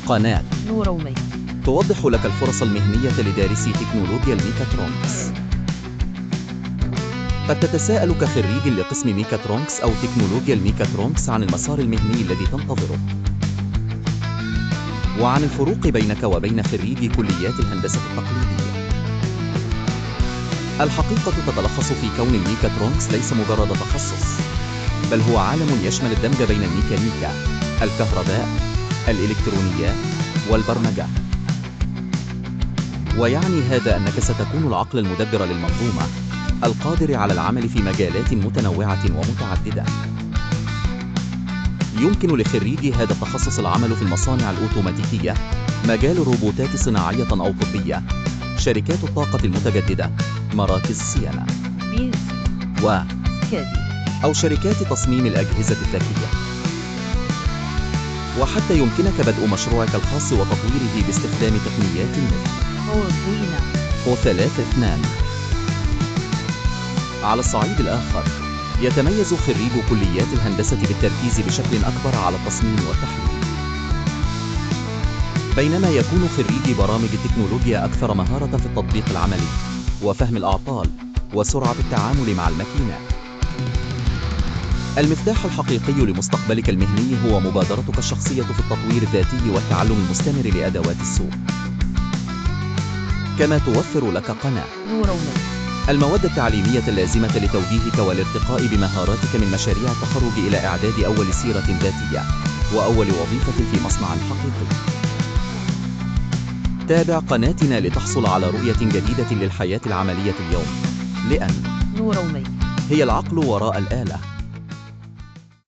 قناة نورومي توضح لك الفرص المهنية لدارسي تكنولوجيا الميكاترونكس. قد تتساءل كخريج لقسم ميكاترونكس أو تكنولوجيا الميكاترونكس عن المسار المهني الذي تنتظره، وعن الفروق بينك وبين خريجي كليات الهندسة التقليدية. الحقيقة تتلخص في كون الميكاترونكس ليس مجرد تخصص، بل هو عالم يشمل الدمج بين الميكانيكا، الكهرباء، الإلكترونيات والبرمجة. ويعني هذا أنك ستكون العقل المدبر للمنظومة، القادر على العمل في مجالات متنوعة ومتعددة. يمكن لخريجي هذا التخصص العمل في المصانع الأوتوماتيكية، مجال الروبوتات صناعية أو طبية، شركات الطاقة المتجددة، مراكز صيانة أو شركات تصميم الأجهزة الذكية. وحتى يمكنك بدء مشروعك الخاص وتطويره باستخدام تقنيات مثل O3 2. على الصعيد الآخر، يتميز خريج كليات الهندسة بالتركيز بشكل أكبر على التصميم والتحليل، بينما يكون خريجي برامج التكنولوجيا أكثر مهارة في التطبيق العملي وفهم الأعطال وسرعة التعامل مع الماكينات. المفتاح الحقيقي لمستقبلك المهني هو مبادرتك الشخصية في التطوير الذاتي والتعلم المستمر لأدوات السوق، كما توفر لك قناة المواد التعليمية اللازمة لتوجيهك والارتقاء بمهاراتك من مشاريع التخرج إلى إعداد أول سيرة ذاتية وأول وظيفة في مصنع حقيقي. تابع قناتنا لتحصل على رؤية جديدة للحياة العملية اليوم، لأن نورومي هي العقل وراء الآلة.